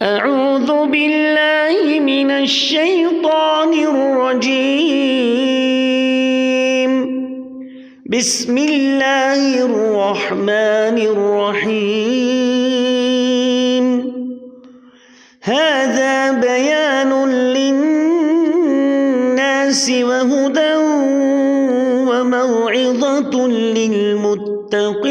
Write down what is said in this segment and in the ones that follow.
أعوذ بالله من الشيطان الرجيم. بسم الله الرحمن الرحيم. هذا بيان للناس وهدى وموعظة للمتقين.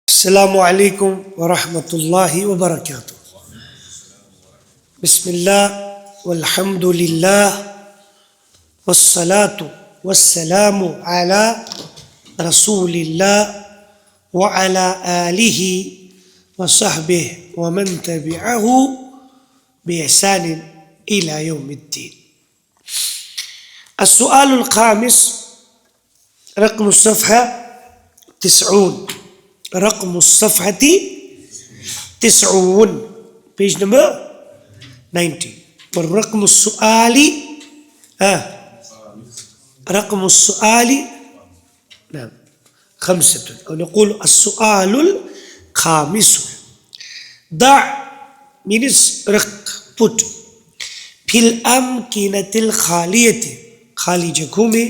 السلام علیکم ورحمۃ اللہ وبرکاتہ. بسم اللہ والحمد للہ والصلاة والسلام علی رسول اللہ وعلی آلہ وصحبہ ومن تبعہ بإحسان إلى يوم الدين. السؤال الخامس رقم الصفحة 90. رقم الصفحة 90 page number 90. والرقم السؤال رقم السؤال نعم 5. أو نقول السؤال الخامس. ضع means رق put في الأمكنة الخالية خالی جگہوں میں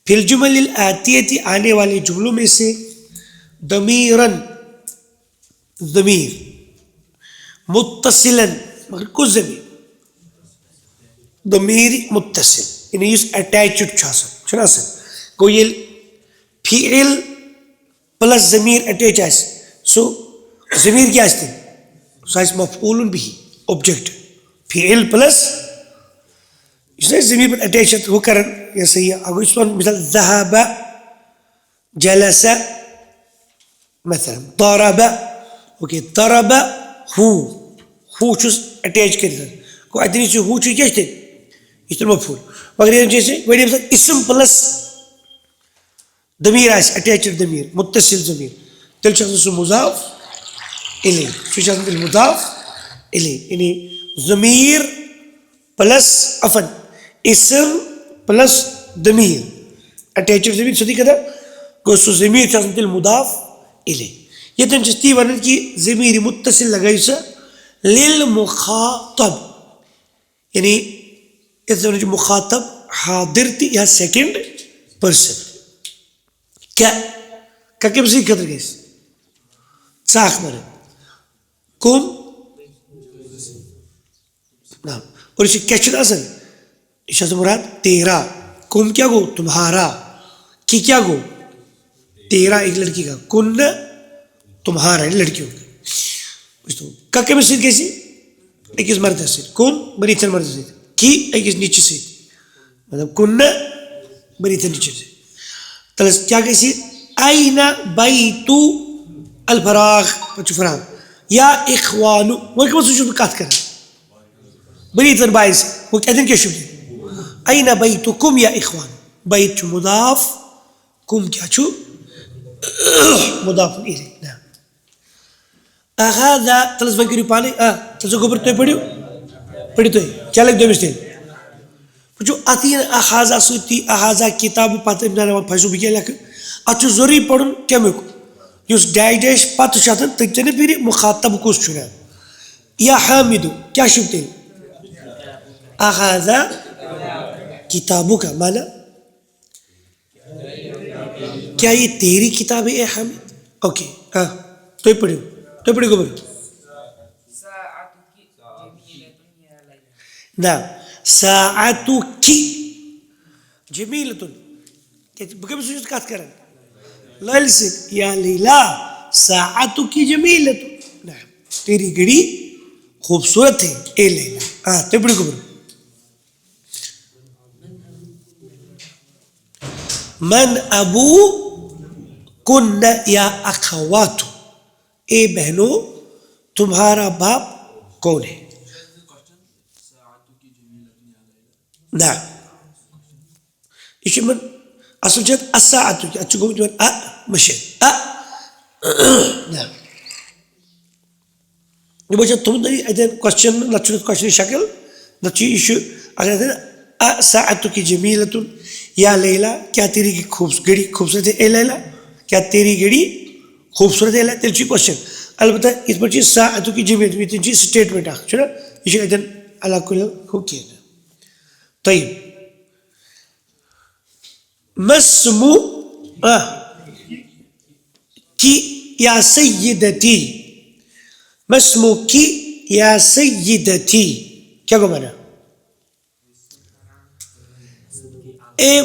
في الجمل الآتية آنے والے جملوں میں سے ضمیراً ضمیر متصلاً مگر کچھ ضمیر ضمیر متصل یعنی یس اٹیچڈ چھُ آسان چھُنہ آسان گوٚو ییٚلہِ فعل پلس ضمیر اٹیچ آسہِ سُہ ضمیر کیٛاہ آسہِ تیٚلہِ سُہ آسہِ مفعوٗل بِہی اوبجیکٹ فعل پلس یُس نہ ضمیر پٮ۪ٹھ اٹیچ چھِ ہُہ کران یہِ ہسا یہِ اگر أسۍ وَنو مثال ذهب جلس مثلا ضرب اوکے ضرب ہو چھُس اٹیچ کٔرِتھ گوٚو اَتٮ۪ن یُس یہِ ہو چھُ یہِ کیٛاہ چھُ تیٚلہِ یہِ چھُ تیٚلہِ مفعوٗل مگر ییٚلہِ جیسے وۄنۍ ییٚمہِ ساتہٕ اسم پلس ضمیٖر آسہِ اٹیچڈ ضمیٖر متصل ضمیٖر تیٚلہِ چھُ آسان سُہ مضاف الیہ سُہ چھُ آسان تیٚلہِ مضاف الیہ یعنی ضمیٖر پلس عفن اسم پلس ضمیٖر اٹیچڈ ضمیٖر سیوٚدُے کتھا گوٚو سُہ ضمیٖر چھُ آسان تیٚلہِ مضاف الیہ. ییٚتٮ۪ن چھِ أسۍ تی وَنان کہِ ضمیٖرِ متصل لگٲیِو سا للمخاطب یعنی یَتھ زَن وَنان چھِ مخاطب حاضر تہِ یا سیکنڈ پٔرسن کیٛاہ کٔمۍ سٕنٛدِ خٲطرٕ گژھِ ژٕ اکھ وَنان کُم نہ اور یہِ چھُ کیٛاہ چھُنہٕ آسان یہِ چھُ آسان مُراد تیرا کُم کیٛاہ گوٚو تمہارا کہ کیا گو تیرا ایک لڑکی کا کن تمہارا لڑکیوں کا کٔمِس سۭتۍ گژھِ أکِس مردس سۭتۍ کُن بٔنِتھٮ۪ن مردس سۭتۍ کہ أکِس نیٚچوِس سۭتۍ مطلب کُن بٔنِتھٮ۪ن نیٚچوِس سۭتۍ تَلس کیٛاہ گژھِ اَینَ بیتُ الفراغ پتہٕ چھُ فراغ یا اخوانُ وۄنۍ کٕمن سۭتۍ چھُس بہٕ کتھ کران بٔنِتھٮ۪ن باین سۭتۍ وۄنۍ اَتٮ۪ن کیٛاہ چھُ اَینَ بیتُکُم یا اخوانُ بیت چھُ مضاف کُم کیٛاہ چھُ مضاف الیہ. اہذا تلس وۄنۍ کٔرِو پانے تلس گوٚبُر تُہۍ پٔرِو تُہۍ کیٛاہ لگہِ دوٚیمِس تیٚلہِ وٕچھِو اتھ یی نہٕ اہذا سۭتی اہذا کِتابہٕ پتہٕ پھسو بہٕ کیٛاہ لیکھٕ اتھ چھُ ضروٗری پرُن کمیُک یُس ڈیش ڈیش پتہٕ چھُ آسان تٔتۍ تہِ پھرِ مخاطب کُس چھُ یا حامدُ کیٛاہ چھُو تیٚلہِ اہذا کتابُک مانا کیا یہ تیری کتاب ہے اے حامد اوکے تُہۍ پٔرِو گوٚبُر نہ ساعتُکی جمیٖلتُن بہٕ کٔمِس سۭتۍ چھُس کتھ کران لٲلہِ سۭتۍ یا لیلا ساعتُکی جمیٖلتُن نہ تیری گھڑی خوبصورت ہے اے لیلا تُہۍ پٔرِو گوٚبُر من ابو کن یا اخوات اے بہنوں تمہارا باپ کون ہے نہ یہ چھُ یِمن اصل چھُ اتھ الساعتُک اتھ چھُ گوٚمُت یِمن مٔشِتھ نہ یہ بچہ تُہُنٛد اتٮ۪ن کوسچن نتہٕ چھُنہٕ کوسچنٕچ شکل نتہٕ چھُ یہِ چھُ اگر ساعتُک جمیٖلتُن یا لیلا کیا تیری گڑی خوبصورت ہے اے لیلا کیا تیری گڑی خوبصورت ہے تیل چی کوشچن البتہ اس پر چیز ساعتو کی جمعیت میں تین چیز سٹیٹمنٹ آخ چھنا یہ ایدن علا کل ہو کیا طیب مسمو کی یا سیدتی مسمو کی یا سیدتی کیا کو مانا اے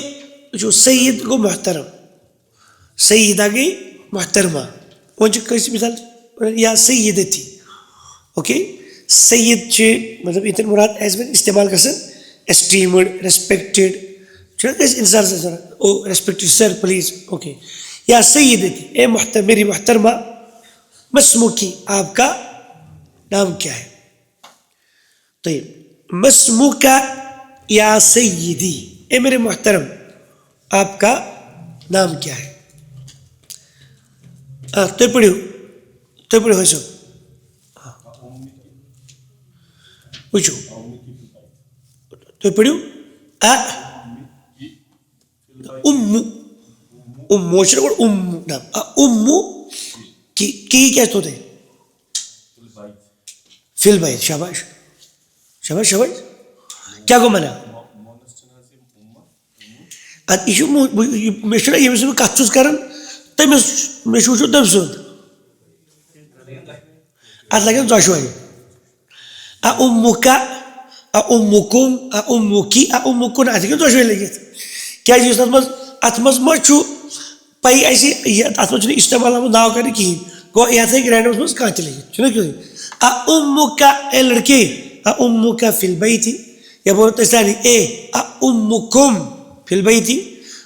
جو سید کو محترم سیدہ گئی محترمہ وجہ کیسی مثال یا سیدتی اوکے سید چھے مطلب اتن مراد ایز میں استعمال کرسن اسٹیمڈ ریسپیکٹڈ چھنا کیس انسان سے سر او ریسپیکٹڈ سر پلیز اوکے یا سیدتی اے محترم میری محترمہ مسمو کی آپ کا نام کیا ہے طیب مسمو کا یا سیدی اے میرے محترم آپ کا نام کیا ہے تو پڑھو ہے سب پوچھو تو پڑھو موشر کو نام کی کیا تو تھے فی البیت شاباش شاباش شاباش کیا کو منا یہ مشورہ یہ مثل کت کران تمس مشہور تم سند ات لگن دشوے امکا امکم امکی امکن ات ہیکن دشوے لگت کیا ات مز پی ات مجھ استعمال آمد ناو کرنے کہین گو یہ ہیکہ رینڈمس مز کھانا تہ لگت چھنا کیوں امکا اے لڑکے امکا فی البیت یا بولو تسانی اے امکم فی البیت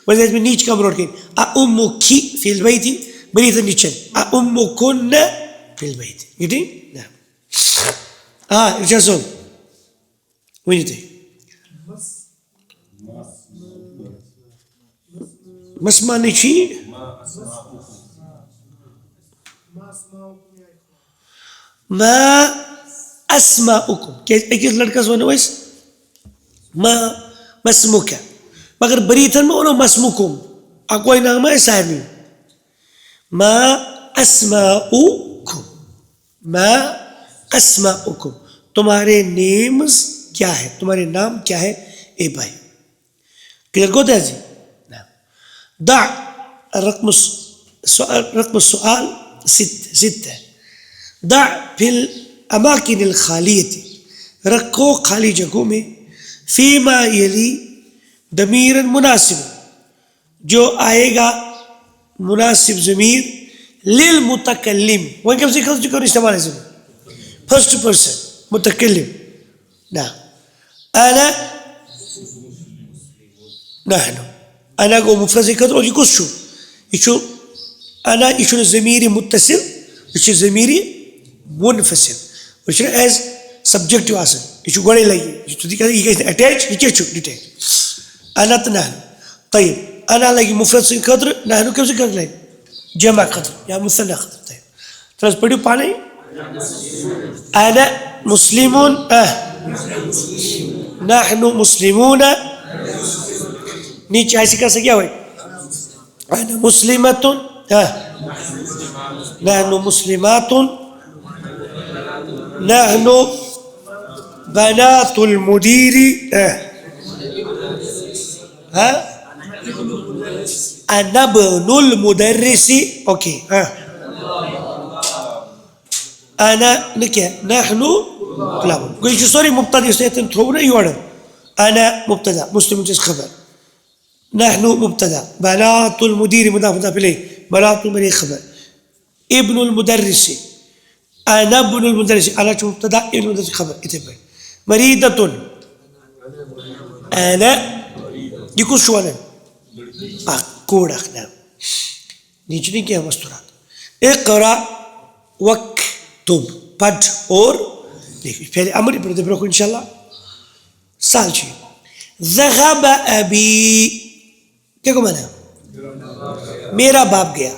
وجہ میں نیچ کم روٹ کہیں امکی فی البیت بری تھا نیچن امکن فی البیت گٹی ارشاد صاحب وہی تھے مسمانی چھی ما اسماؤکم کہ ایک لڑکا سونے ویس ما مسموکا مگر بریتن میں انہوں مسموکم اکوئی نام ہے سارنی ما اسماؤکم ما اسماؤکم تمہارے نیمز کیا ہے تمہارے نام کیا ہے اے بھائی کلیئر کو دیا جی دع رقم السؤال ستة دع في الأماكن الخالية رکھو خالی جگہوں میں فيما يلي ضمیر مناسب جو آئے گا مناسب ضمیر للمتکلم وہیں کب سے کون استعمال ہے فرسٹ پرسن متکلم نا انا نحن انا کو مفرد سے قدر اور یہ کس شو یہ انا یہ ضمیر متصل یہ ضمیر منفصل یہ ایز سبجیکٹو آسن یہ گوڑے لگی یہ اٹیچ یہ کیا ڈیٹیچ انا تو نحن طیب انا لگی مفرد سے قدر نحن کیوں سے قدر لگی جمع قدر یا مثنى قدر طیب ترس پڑھو پانے انا مسلمون نحن مسلمون نیچے ایسی کر سکیا ہوئے انا مسلمت نحن مسلمات نحن بنات المدير أنا ابن المدرس أوكي أنا نكيا نحن كلام قلت سوري مبتدأ سيتم ترونا يورد أنا مبتدأ مسلم جس خبر نحن مبتدأ بنات المدير مضاف إليه بنات المدير خبر ابن المدرس أنا ابن المدرس أنا شو مبتدأ ابن المدرس خبر إتبعي مريضة أنا يكون شو أنا کوڑا نام نیچے نہیں کیا مستورات اقرا وکتب پڑھ اور دیکھ پہلے امر پڑھتے پھر رکھو انشاءاللہ سال چاہیے ذهب ابی کیا کو مانا میرا باپ گیا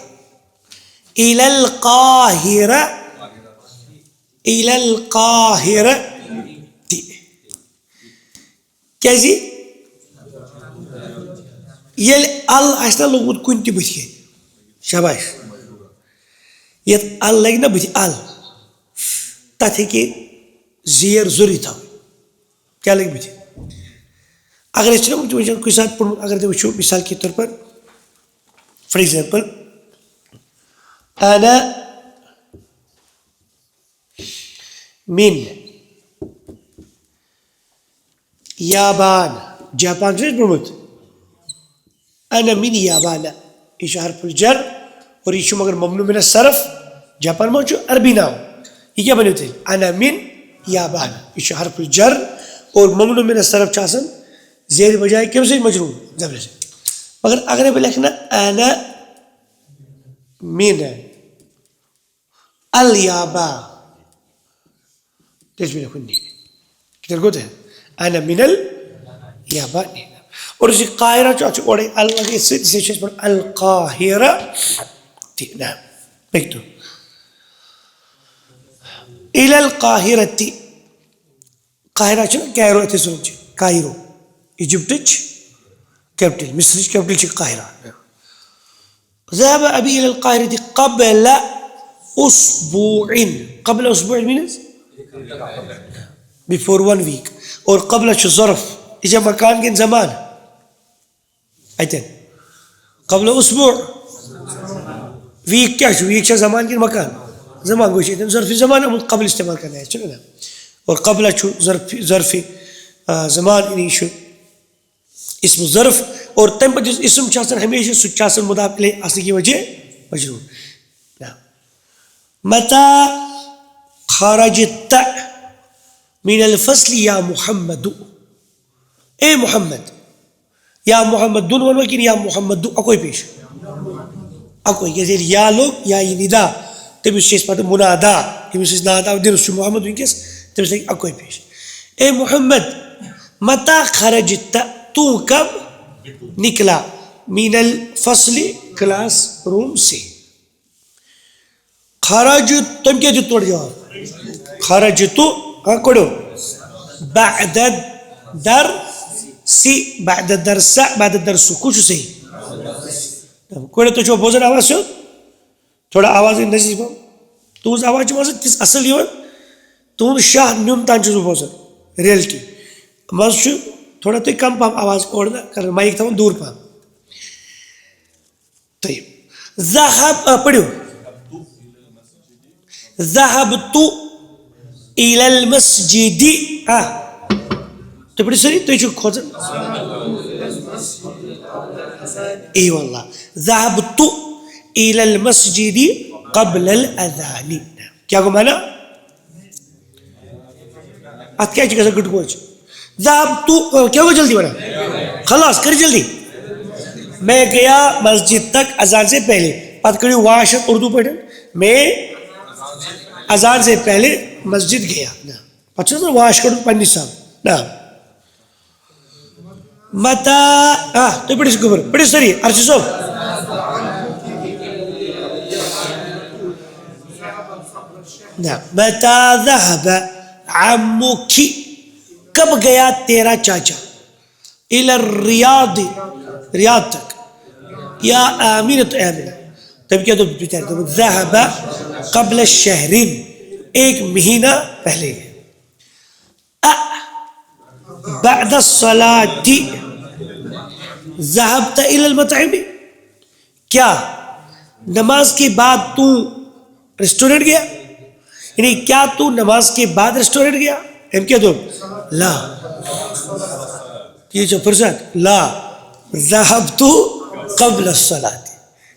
الى القاہرہ الى القاہرہ کیسی ییٚلہِ ال آسہِ نا لوٚگمُت کُنہِ تہِ بٕتھِ کَنۍ شاباش یَتھ ال لگہِ نا بٕتھِ ال تَتھ ہیٚکہِ زیر ضروٗری تھاوٕنۍ کیٛاہ لگہِ بٕتھِ اگر أسۍ چھِنا وٕنکٮ۪ن کُنہِ ساتہٕ پوٚرمُت اگر تُہۍ وٕچھِو مِثال کے طور پر فار ایگزامپل انا من یابان جاپان چھُ اَسہِ پوٚرمُت انا من یابانا یہ چھُ حرف الجر اور یہ چھُ مگر ممنوع من الصرف جاپان ما چھُ عربی ناو یہ کیٛاہ بنیو تیٚلہِ انا من یابانا یہ چھُ حرف الجر اور ممنوع من الصرف چھُ آسان زیر بجائے کَمہِ سۭتۍ مجروٗر زبرِ سۭتۍ مگر اگرے بہٕ لیکھٕ نا انا من الیابا تیٚلہِ چھُ مےٚ لیکھُن نیٖن تیٚلہِ گوٚو تۄہہِ انا من الیابا نیٖن اور یُس یہِ قاہرہ چھُ اَتھ چھُ اورَے ال لگٲیِتھ سۭتۍ اِسلیے چھِ أسۍ پَران القاہرہ تہِ نہ پٔکۍتو اِلى القاہرتی قاہرہ چھُ نا کیرو یَتھ أسۍ وَنان چھِ کایرو ایجپٹٕچ کیپٹل مصرٕچ کیپٹل چھِ قاہرہ ذهب أبي إلى القاهرة قبل أسبوع قبل أسبوع means before 1 week اور قبل چھُ ظرف یہِ چھا مکان کِنہٕ زمان اَتٮ۪ن قبل أسبوع ویٖک کیٛاہ چھُ ویٖک چھا زمان کِنہٕ مکان زمان گوٚو چھُ ییٚتٮ۪ن ظرفِ زمان آمُت قبل استعمال کرنہٕ اَسہِ چھُنہ اور قبل چھُ ظرفِ زمان یعنی یہِ چھُ اسم ظرف اور تمہِ پتہٕ یُس اسم چھُ آسان ہمیشہ سُہ تہِ چھُ آسان مُضاف الیہ آسنہٕ کہِ وجہ مجروٗر متى خرجت من الفصل یا محمد اے محمد یا محمد دۄن وَنوا کِنہٕ یا محمد اَکوے پیش اَکوے کیٛازِ ییٚلہِ یا لوٚگ یا یی نِدا تٔمِس چھِ أسۍ پتہٕ مُنادا ییٚمِس أسۍ ناد آو دِنہٕ سُہ چھُ محمد وٕنکٮ۪س تٔمِس لگہِ اَکوے پیش اے محمد متى خرجت تو کب نکلا من الفصل کلاس روم سے خرج تم کیا دیت تور جواب خرجت ہاں کوڑو بعد درس بعد الدرس بعد الدرس کچھ صحیح کوڑو تو چھو بوزن آواز سے تھوڑا آواز نزدیک پاو تُہنٛز آواز چھِ منٛزٕ تِژھ اَصٕل یِوان تُہُنٛد شاہ نیُن تام چھُس بہٕ بوزان ریلٹی منٛزٕ چھُ تھوڑا تُہۍ کم پہم آواز اورٕ کران مایِک تھاوان دوٗر پہم طيب ذهب پٔرِو ذهبت إلى المسجد تُہۍ پٔرِو سٲری تُہۍ چھِو کھوژان اے واللہ ذهبت إلى المسجد قبل الأذان کیٛاہ گوٚو مانا اتھ کیٛازِ چھِ گژھان گٕٹہٕ کوچ ذهبت کیا ہو جلدی بڑا خلاص کر جلدی میں گیا مسجد تک اذان سے پہلے پتہ کریو واش اردو پڑھن میں اذان سے پہلے مسجد گیا پتہ چھُ واش کڑُن پننہِ حساب نا متا تُہۍ پٔرِو سُہ خبر پٔرِو سٲری ارشد صٲب متا ذهب عمك کب گیا تیرا چاچا الى الریاض ریاض تک یا آمینت آمینہ تب کیا تو ذهب قبل الشهر ایک مہینہ پہلے گئے بعد الصلاة ذهبت الى المطعم کیا نماز کے بعد تو ریسٹورینٹ گیا یعنی کیا تو نماز کے بعد ریسٹورینٹ گیا ایم کیا دو لا یہ جو فرصت لا ذهبت قبل الصلاة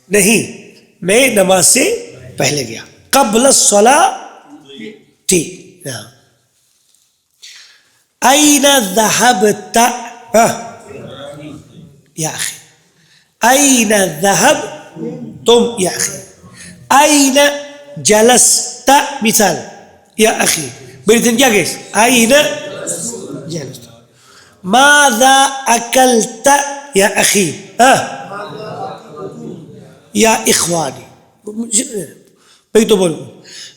نہیں میں نماز سے پہلے گیا قبل الصلاة أين ذهبت يا أخي أين ذهبتم يا أخي أين جلست مثال يا أخي بريتن کیا گئے أين جلست ماذا أكلت يا أخي يا إخواني بيتو بولو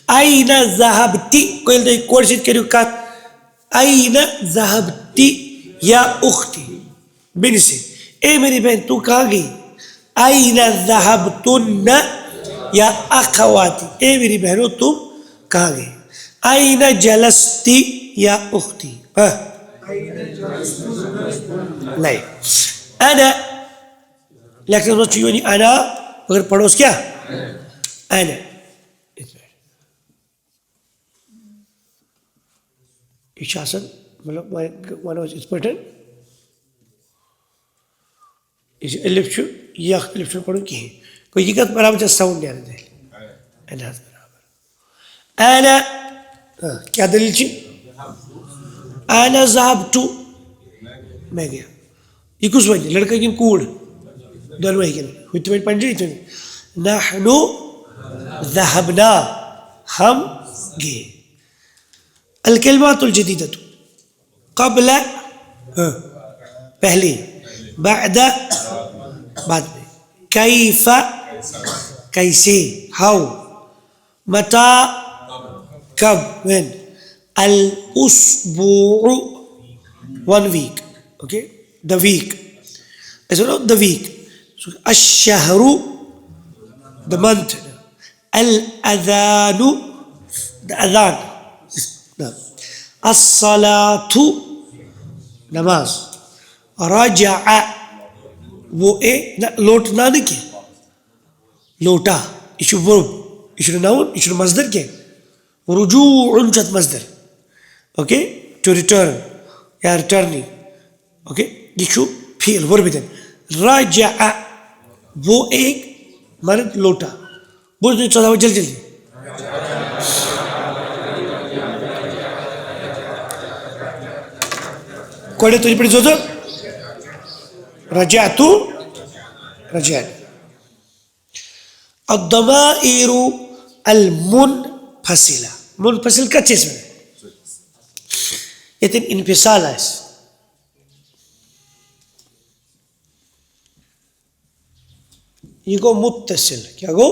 أين ذهبت کوئی تو کوڑ سیت کریو کات أين ذهبت يا أختي بنسي اے میری بہن تو کہاں گئی؟ این ذہبتن یا اخواتی، اے میری بہنوں تم کہاں گئی؟ این جلستی یا اختی، نہیں انا لیکن وہ چیونی انا اگر پڑھوس کیا انا، یہ شاسن مطلب ون اس پٹن یہ الف چھو یہ الف چھو پڑھو کہیں کوئی یہ کت برابر جا ساؤنڈ نہیں آنے دے انا برابر انا کیا دلیل چی انا ذهبت میں گیا یہ کس وجہ لڑکا کن کوڑ دونوں وہی کن ہوئی تو میں پنجی تو نہیں نحنو ذهبنا ہم گئے الکلمات الجدیدۃ قبل پہلی بعد بعد میں کیف کیسے ہاؤ متا کب when الاسبوع one week okay the week as well the week so الشهر the month الأذان the adhan الصلاة نماز رجع وہ لوٹنا نہیں کیا لوٹا ایشو ورب ایشو ناؤن ایشو مصدر کیا رجوع چت مصدر اوکے ٹو ریٹرن یا ریٹرننگ اوکے ایشو فعل ورب دین رجع وہ ایک مرد لوٹا بول دیں چلا جلدی جلدی کوڑے تجھے پڑھی زوزو رجعت رجعت الضمائر المنفصلة منفصل کا چیز میں یہ انفصال ہے یہ گو متصل کیا گو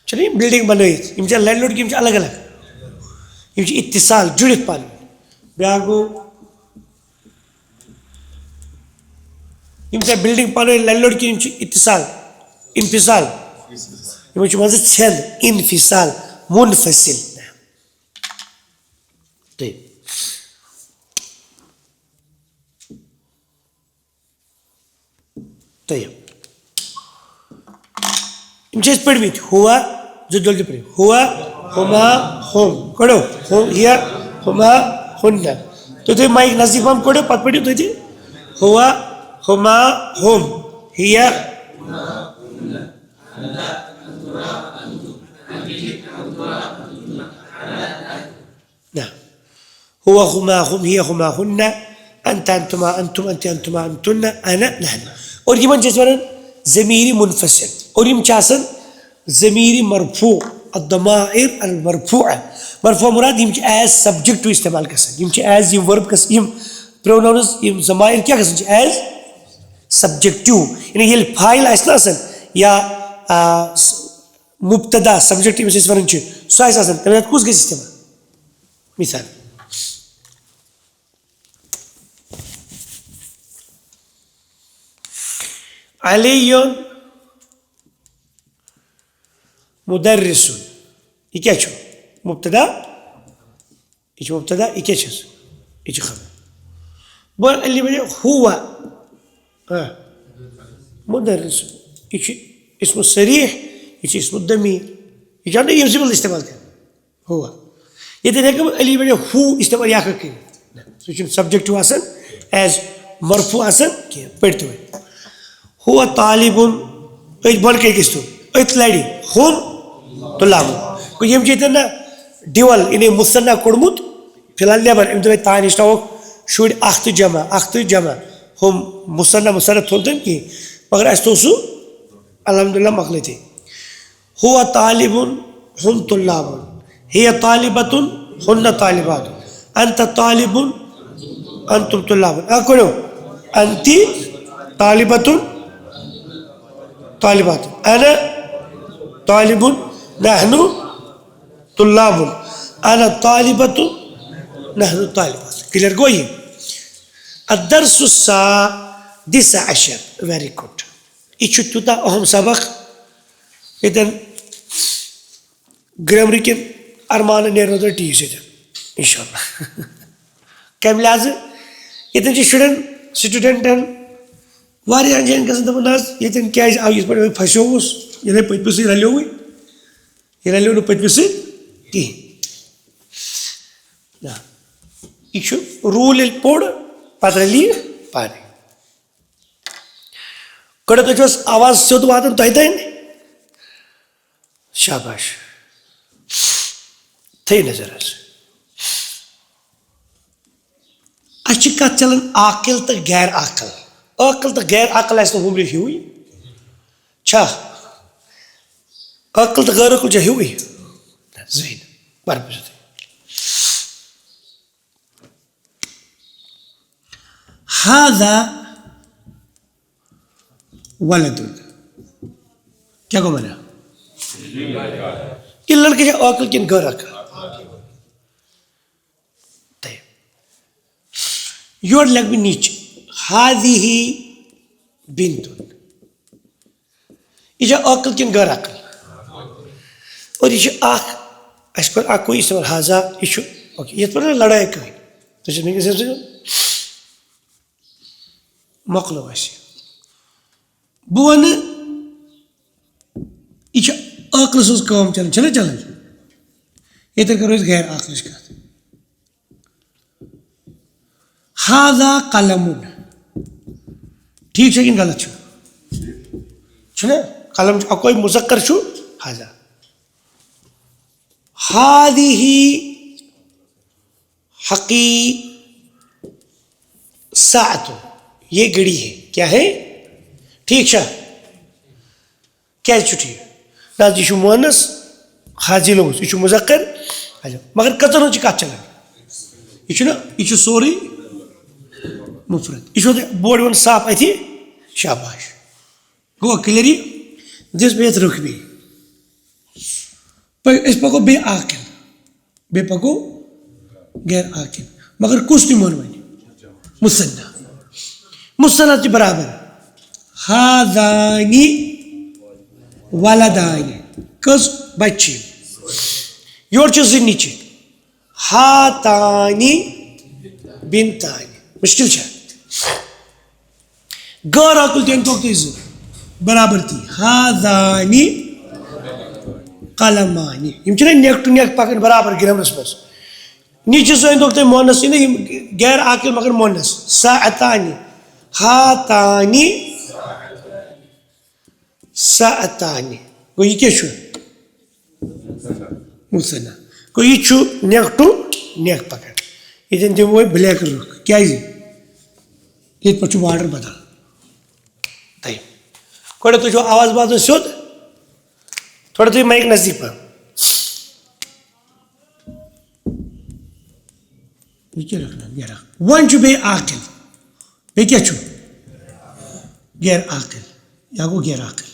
چلیے بلڈنگ بنائی یہ مجھے لینڈ لوڈ کی مجھے الگ الگ یہ مجھے اتصال جڑت پانی بیا گو یہ مجھے بلڈنگ پانی لینڈ لوڈ کی مجھے اتصال انفصال یہ مجھے مزید چھند انفصال منفصل طيب مجھے اس پڑھ بھی ہوا جو جلدی پڑھی ہوا ہما ہم کڑو ہم ہیا ہما ہن تو تھی مائک نزدیک ہم کڑو پت پڑھی تو تھی ہوا ہما ہم ہیا هو هما هم هي هما هن أنت أنتما أنتم أنت أنتما أنتن أنا نحن اور یہ من جیسے ضمیری منفصل اور یہ چاسن ضمیری مرفوع الضمائر المرفوعة مرفوع مراد یہ ایز سبجیکٹ ٹو استعمال کرسن یہ ایز یہ ورب کرسن یہ پروناؤنز یہ ضمائر کیا کرسن ایز سبجیکٹ ٹو یعنی یہ فاعل آسن آسن یا مبتدا سبجیکٹ میں سے ورن چھ سو ایسا آسن تمہیں کس کے استعمال مثال علی مدرس یہ کیا چھو مبتدا یہ مبتدا یہ کیا چھو یہ خبر بول علی بجے ہوا مدرس یہ اسم صریح یہ اسم الضمیر یہ جانتے یہ سمبل استعمال کر ہوا یہ دیکھیں کہ علی بجے ہو استعمال یا کریں سو سبجیکٹ آسن ایز مرفوع آسن کیا پڑھتے ہوئے ہوا طالب ایک بول کے کس تو ایک لڑی ہم طلاب کو یہ چاہتے ہیں نا ڈیول انہیں مثنى کڑمت فی الحال نیبر ام تو تان اشتاو شوڑ اخت جمع ہم مثنى تھولتے ہیں کہ مگر اس تو سو الحمدللہ مقلے تھے ہوا طالب ہم طلاب ہی طالبۃ ہن طالبات انت طالب انتم طلاب اکڑو انتی طالبۃ طالبات انا طالب نحن طلاب انا طالبۃ نحن طالبات کلیئر گوئی الدرس 19 ویری گڈ. یہ چھُ تیوٗتاہ اہم سبق ییٚتٮ۪ن گرٛیمرٕ کٮ۪ن ارمانہٕ نیرنو تۄہہِ ٹی سۭتۍ اِنشاء اللہ. کَمہِ لحاظہٕ ییٚتٮ۪ن چھِ شُرٮ۪ن سٹوٗڈنٛٹن واریاہن جایَن گژھان دَپان حظ ییٚتٮ۪ن کیٛازِ آو یِتھ پٲٹھۍ پھسیووُس ییٚلہِ پٔتمہِ سۭتۍ رلیوٕے یہِ رلیو نہٕ پٔتمہِ سۭتۍ کِہیٖنۍ. نہ یہِ چھُ روٗل ییٚلہِ پوٚر پتہٕ رلی یہِ پانے. گۄڈٕ تُہۍ چھُو حظ آواز سیوٚد واتان تۄہہِ تانۍ؟ شاباش. تھٲیِو نظر حظ. اَسہِ چھِ کتھ چلان عاقل تہٕ غیر عاقل. عاقل تہٕ غیر عاقل آسہِ نہٕ ہُمرِ ہیوٗے چھا؟ عاقل تہٕ غیر عاقل چھا ہیوٗے؟ زٕہٕنۍ نہٕ. برابر چھُ تۄہہِ. ہاذا ولدن کیا گوٚو وَنان؟ یہِ لڑکہٕ چھا عاقل کِنہٕ غیر عاقل؟ یورٕ لیکھٕ بہٕ نیچے ہاذِہِ بِنتُن. یہِ چھا عاقل کِنہٕ غیر عاقل؟ اور یہِ چھُ اکھ اَسہِ کوٚر اکھ کوٚر استعمال ہاذا یہِ چھُ اوکے یِتھ پٲٹھۍ لڑٲے کٕہٕنۍ تُہۍ چھِو وٕنکیٚس مۄکلو اَسہِ. بہٕ وَنہٕ یہِ چھِ عاقلہٕ سٕنٛز کٲم چلان چھَنہ چلان ییٚتٮ۪ن کرو أسۍ غیر عاقلٕچ کتھ. ہاذا قلمُن ٹھیٖک چھا کِنہٕ غلط چھُنہ قلم چھُ اکوے مُذکر چھُ ہاذا. ہاذِہِ حقیٖصَۃٌ یہ گھڑی ہے. کیا ہے؟ ٹھیک چھا؟ کیازِ چھُ ٹھیک؟ نہ حظ یہِ چھُ مونس حاضی لوگُس یہِ چھُ مُذکر مگر کٔژن ہٕنٛز چھِ کتھ چلان؟ یہِ چھُنہ یہِ چھُ سورُے مُفرد. یہِ چھُو تۄہہِ بوڑ یِوان صاف اتھِ؟ شاباش. گوٚو کٕلیر یہِ؟ دِس بیٚیہِ یتھ رٕکھ بیٚیہِ. أسۍ پکو بیٚیہِ عاقل بیٚیہِ پکو غیر عاقل مگر کُس نِمون وۄنۍ؟ مُثنّا. مُثنّا تہِ برابر. ہاذانِ ولدانِ کٔژ بچہِ چھِ یِم؟ یورٕ چھِ زٕ نِچہِ. ہاتانِ بِنتانِ مُشکِل چھا؟ غٲر عاقل تہِ أنۍتوکھ تُہۍ زٕ برابر تی. ہاذانِ قلمانہِ یِم چھِنہ نٮ۪ک ٹُو نٮ۪ک پکان برابر گرٛیمرس منٛز. نِچہِ زٕ أنۍتوکھ تُہۍ مونس یِنہ یِم غیر عاقل مگر مونس. ساعتانہِ ہاتانہِ ساعتانہِ گوٚو یہِ کیٛاہ چھُ؟ مُثنّا. گوٚو یہِ چھُ نٮ۪ک ٹُو نٮ۪ک پکان. ییٚتٮ۪ن دِمو وۄنۍ بلیک رُخ. کیٛازِ؟ ییٚتہِ پٮ۪ٹھ چھُ باڈر بدل. تۄہہِ گۄڈٕ تُہۍ چھُو آواز بوزان سیوٚد تھوڑا تھٲیِو مایِک نزدیٖک پہم. یہِ کیٛاہ لیکھناو غیر عاقل. وۄنۍ چھُ بیٚیہِ عاقل بیٚیہِ کیٛاہ چھُ؟ غیر عاقل. یا گوٚو غیر عاقل.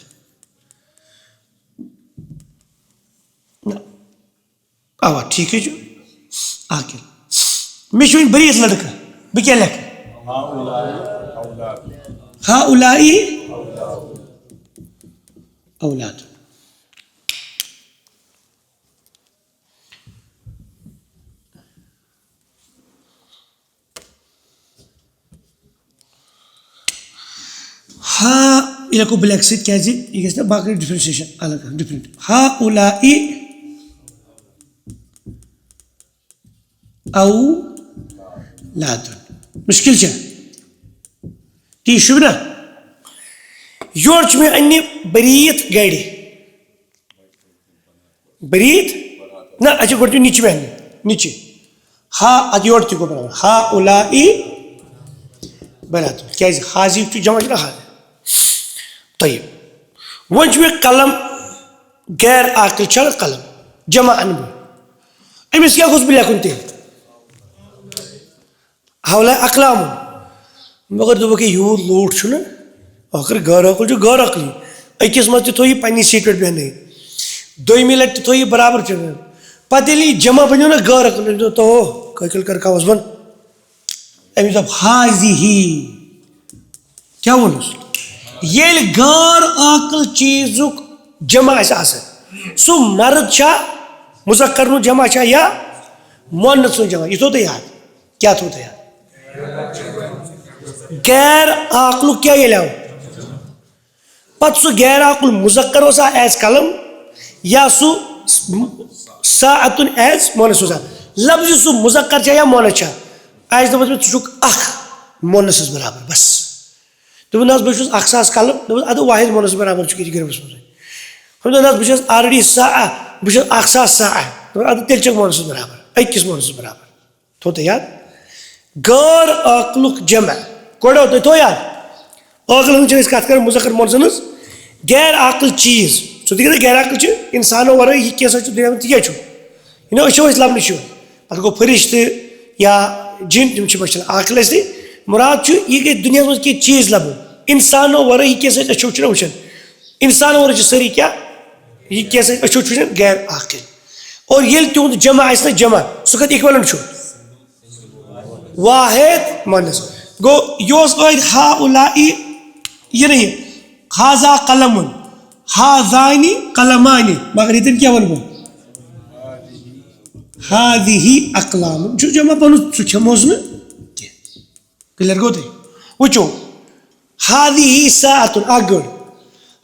اوا ٹھیٖکھٕے چھُ عاقل. مےٚ چھُ وۄنۍ بٔرِتھ لڑکہٕ بہٕ کیٛاہ لیکھٕ؟ ہاؤلائی اولاد. ہا یہِ لیکھو بلیک سۭتۍ کیٛازِ یہِ گژھِ نہ باقٕے ڈِفرنسیشن الگ ڈِفرنٹ. ہاؤلائی اولادٌ مُشکِل چھا؟ تی شوٗبہِ نا؟ یورٕ چھُ مےٚ اَننہِ بٔریٖت گرِ. بٔریٖت نہ اَسہِ چھِ گۄڈٕ چھِ نِچہِ مےٚ اَننہِ نِچہِ. ہا اَدٕ یورٕ تہِ گوٚو برابر. ہاؤلائی بناتُن کیٛازِ حاضی چھُ جمع چھُنہ حاضر. طیب وۄنۍ چھُ مےٚ قلم غیر عاقل چھا قلم جمع اَنہٕ بہٕ أمِس کیٛاہ گوٚژھ بہٕ لیکھُن تیٚلہِ؟ ہاؤلائی اقلامُن. مگر دوٚپُکھ ہے یوٗت لوٗٹھ چھُنہ ٲخٕر غٲر عاقل چھُ غٲر عاقلٕے. أکِس منٛز تہِ تھوٚو یہِ پنٛنہِ سیٖٹہِ پٮ۪ٹھ بیٚہنٲیِتھ دوٚیمہِ لٹہِ تہِ تھوٚو یہِ برابر چلان. پتہٕ ییٚلہِ یہِ جمع بنیو نا غٲر عاقل أمِس دوٚپ تو کٲکِل کر کاوس بنٛد. أمِس دوٚپ حاذِہِ کیا وونس ییٚلہِ غٲر عاقل چیٖزُک جمع آسہِ آسان سُہ مرد چھا مُذکر نُن جمع چھا یا مونس نُن جمع یہِ تھوٚو تۄہہِ یاد کیٛاہ تھوٚو تۄہہِ یاد غیر عاقلُک کیٛاہ ییٚلہِ آو پتہٕ سُہ غیر عاقل مُذکر اوسا ایز قلم یا سُہ ساعتُن ایز مونس اوسا لفظ سُہ مُذکر چھا یا مونس چھا آسہِ دوٚپمُت ژٕ چھُکھ اکھ مونسس برابر بس دوٚپُن حظ بہٕ چھُس 1,000 قلم دوٚپُن اَدٕ واحد مونس برابر چھُکھ ییٚتہِ گرٛوٗپس منٛز دوٚپُن حظ بہٕ چھُس آلریڈی بہٕ چھُس 1,000 دوٚپُن اَدٕ تیٚلہِ چھکھ مونسس برابر أکِس مونسس برابر تھوٚو تۄہہِ یاد غٲر عاقلُک جمع گۄڈٕ تۄہہِ تھوٚو یاد عاقلن ہٕنٛز چھِ أسۍ کتھ کران مُذکر مونسن ہٕنٛز غیر عاقل چیٖز سُہ تہِ گژھِ غیر عاقل چھُ انسانو ورٲے یہِ کیٛاہ سا چھُ دُنیاہس منٛز تہِ کیٛاہ چھُ یہِ أچھو أسۍ لبنہٕ چھُ پتہٕ گوٚو فرشتہٕ یا جِن تِم چھِ بچان عاقل ٲسۍ مراد چھُ یہِ گژھِ دُنیاہس منٛز کینٛہہ چیٖز لبُن انسانو ورٲے یہِ کیٛاہ سا أچھو چھِنہ وٕچھان انسانو ورٲے چھِ سٲری کیٛاہ یہِ کیٛاہ سا أچھو چھِ وٕچھان غیر عاقل اور ییٚلہِ تِہُنٛد جمع آسہِ نا جمع سُہ کتھ اِکویلنٹ چھُ واحد مونس گوٚو یہِ اوس ٲدۍ ہا اُلا یہِ نہ یہِ ہاذا قلمُن ہاذانہِ قلمانہِ مگر ییٚتٮ۪ن کیٛاہ وَنہٕ بہٕ ہادِہی اقلامُن چھُ جمع پنُن سُہ کھٮ۪موس نہٕ کینٛہہ کٕلیر گوٚو تۄہہِ وٕچھو ہادِہی ساعتُن اکھ گٔر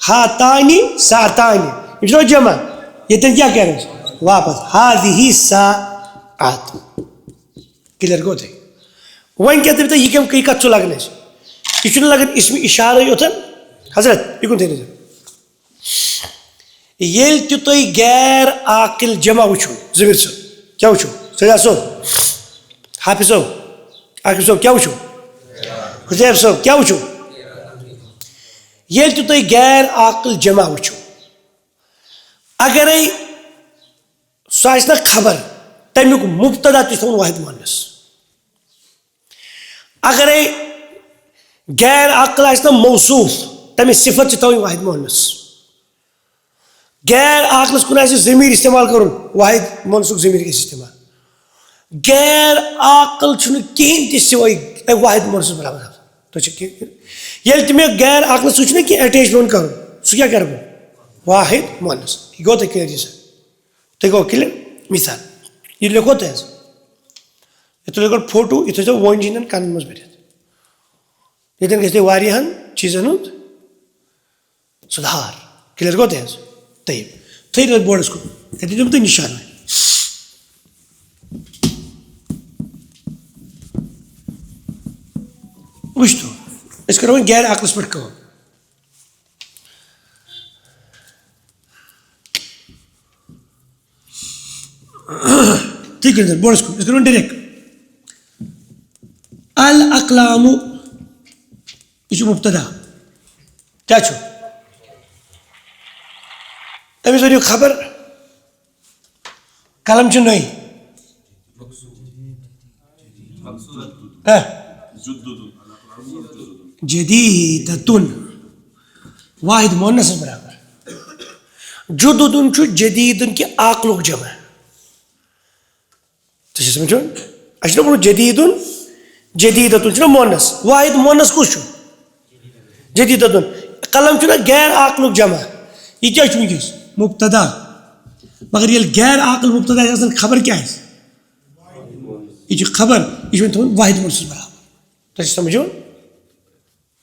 ہاتانہِ ساعتانہِ یِم چھِنہ جمع ییٚتٮ۪ن کیٛاہ کران واپس ہادِہی ساعتُن کٕلیر گوٚو تۄہہِ وۄنۍ کیٛاہ دٔپِو تُہۍ یہِ کتھ چھُ لگان اَسہِ یہِ چھُنہٕ لگان اِسمِ اِشارے یوتن حضرت یِکُن تھٲیِو نظر ییٚلہِ تہِ تُہۍ غیر عاقل جمع وٕچھو ظٔہیٖر صٲب کیٛاہ وٕچھو سجاد صٲب حافظ صٲب عاقب صٲب کیٛاہ وٕچھو حُزیف صٲب کیٛاہ وٕچھو ییٚلہِ تہِ تُہۍ غیر عاقل جمع وٕچھو اگرے سُہ آسہِ نا خبر تمیُک مُبتدا تہِ چھُ تھاوُن واحد مونس اگرے غیر عاقل آسہِ نا موصوٗف تمِچ صفت چھِ تھاوٕنۍ واحد مونس غیر عاقلس کُن آسہِ ضمیٖر استعمال کرُن واحد مونسُک ضمیٖر گژھِ استعمال غیر عاقل چھُنہٕ کِہینۍ تہِ سِوٲے واحد مونسس برابر تُہۍ چھِ ییٚلہِ تہِ مےٚ غیر عاقلس سۭتۍ چھُ نہ کینٛہہ اٹیچ پیوان کرُن سُہ کیٛاہ کرٕ بہٕ واحد مونس یہِ گوٚو تۄہہِ کٕلیر یہِ سر تۄہہِ گوٚو کٕلیر مثال یہِ لیکھو تۄہہِ حظ یہِ تُلِو گۄڈٕ فوٹو یہِ تھٲیزیو وۄنۍ ہِنٛدٮ۪ن کَنن منٛز بٔرِتھ ییٚتٮ۪ن گژھِ تۄہہِ واریاہن چیٖزن ہُنٛد سُدھار کٕلیر گوٚو تۄہہِ حظ طیب تھٲیِو تُہۍ بوڑس کُن ییٚتٮ۪ن دِمو تۄہہِ نِشان وٕچھتو أسۍ کرو وۄنۍ غیر عاقلس پٮ۪ٹھ کٲم تُہۍ کٔرِو بوڑس کُن أسۍ کرو وۄنۍ ڈریکٹ الاقلامُ یہِ چھُ مُبتدا کیٛاہ چھُ أمِس ؤنِو خبر قلم چھُ نٔے جدیٖدتُن واحد مونسس برابر جدُدُن چھُ جدیٖدُن کہِ عاقلُک جمع تُہۍ چھِو سمجھان اَسہِ چھُنہ ووٚنمُت جدیٖدُن جدیٖدتُن چھُنہ مونس واحد مونس کُس چھُ جدیٖدتُن قلم چھُنہ غیر عاقلُک جمع یہِ کیٛاہ چھُ وٕنکیٚس مُبتدا مگر ییٚلہِ غیر عاقل مُبتدا آسہِ آسان خبر کیٛاہ آسہِ یہِ چھِ خبر یہِ چھُ وۄنۍ تھاوُن واحد مونسس برابر تۄہہِ چھُ سمجھو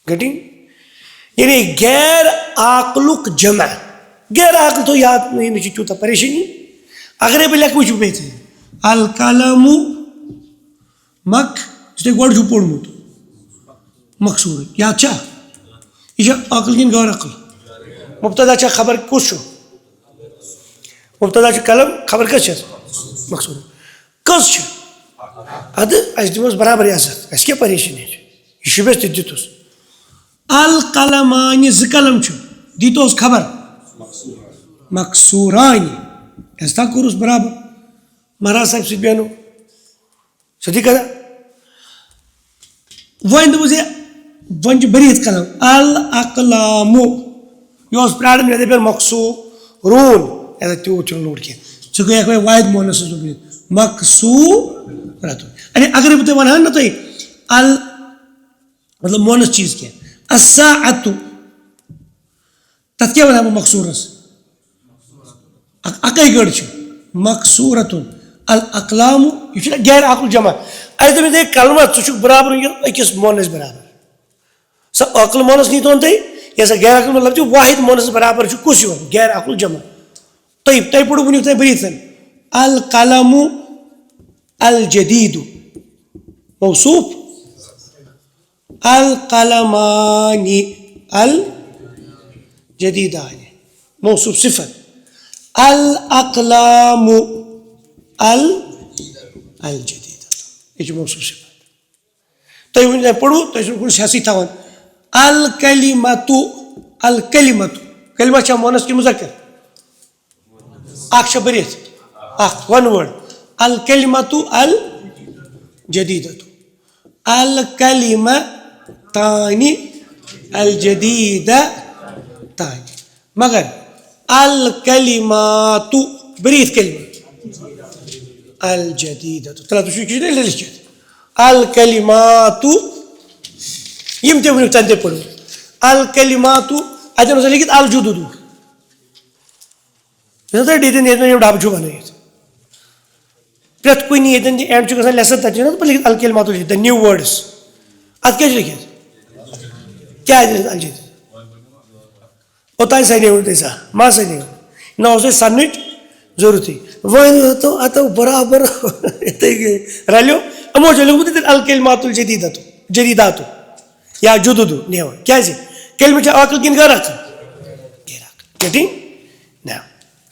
گٹِنٛگ یعنی غیر عاقلُک جمع غیر عاقل تھوٚو یاد مےٚ چھِ تیوٗتاہ پریشٲنی اگرے بہٕ لیکھٕ وٕچھِو بیٚیہِ تہِ القلمُ مک یُس تۄہہِ گۄڈٕ چھُو پوٚرمُت مقصوٗر یاد چھا یہِ چھا عقل کِنہٕ غٲر عقل مُبتدا چھا خبر کُس چھُ مُبتدا چھُ قلم خبر کٔژ چھَس مقصوٗر کٔژ چھِ اَدٕ اَسہِ دِموس برابر عزت اَسہِ کیٛاہ پریشٲنی چھِ یہِ شوٗبٮ۪س تہِ دِتُس القلمانہِ زٕ قلم چھُ دیٖتوس خبر مقصوٗرانہِ اَسہِ تھا کوٚرُس برابر مہراز صٲب سۭتۍ بیٚہنو سیٚودُے کتھا وۄنۍ دوٚپُس ہے وۄنۍ چھُ بٔرِتھ قلم الاقلامُ یہِ اوس پیاران مےٚ دَپٮ۪ن مقصوٗرون تیوٗت چھُنہٕ لوٚڑ کینٛہہ ژٕ گٔیکھ وۄنۍ واحد مونسس منٛز بٔرِتھ مقصوٗراتُن اگرے بہٕ تۄہہِ وَنہٕ ہا نہ تۄہہِ مطلب مونس چیٖز کینٛہہ الساعة تَتھ کیٛاہ وَنہٕ بہٕ مقصوٗرَس اَکٕے گٔڑ چھِ مقصوٗرتُن الاقلام یہِ چھُنہ غیر عقل جمع اَسہِ دوٚپ ہے کلمہ ژٕ چھُکھ برابر وٕنکٮ۪ن أکِس مونَس برابر سۄ عقل مونَس نیٖتون تُہۍ یا سۄ غیر عقل مطلب چھُ واحد مونَس برابر چھُ کُس یِوان غیر عقل جمع تۄہہِ پوٚرُو ؤنیُک تانۍ بٔریٖتھن القلم الجدیٖد موصوٗف القلمانی الجدیٖدانی موصوٗف صفت الاقلام الجدیٖد یہِ چھُ موصوٗف صفت تۄہہِ ؤنیُو تۄہہِ پوٚرُو تۄہہِ چھُو کُنہِ ہٮ۪سٕے تھاوان الکلمتُ الکلمتُ کلمہ چھا مونس کِنہٕ مُذکر اکھ چھا بٔرِتھ اکھ ون وٲڈ الکلمتُ الجدیٖدتُ الکلمتانی الجدیٖدتانی مگر الکلماتُ بٔریٖتھ کلمہ الجدیٖدتُ ترٛےٚ تُہۍ چھُو یہِ چھُ لیٚکھِتھ الکلماتُ یِم تہِ ؤنیُک تَنہٕ تۄہہِ پوٚرُو الکلماتُ اَتٮ۪ن اوس لیٚکھِتھ الجدُدُ تۄہہِ ییٚتٮ۪ن یِم ڈبہٕ چھُو بنٲیِتھ پرٛٮ۪تھ کُنہِ ییٚتٮ۪ن تہِ اینڈ چھُ گژھان لیسن تَتہِ چھُ نہ پَتہٕ لیکھِتھ الکلماتُ د نِو وٲڈٕس اَتھ کیٛاہ چھُ لیکھِتھ کیٛاہ آسہِ لیکھِتھ الجدیٖد اوٚتانۍ سَنیوٕ تۄہہِ سا ما سَنیوٕ نہ اوس اَسہِ سَننٕچ ضروٗرتٕے وۄنۍ اَتو برابر یِتھٕے گٔے رَلیو یِمو چھُ لیوٚکھمُت ییٚتٮ۪ن الکلماتُ الجدیٖدتُ جدیٖداتُ یا جُدُدُ نیوان کیٛازِ کلمہ چھا عقل کِنہٕ غیر عقل غیر عقل ٹھیٖک نہ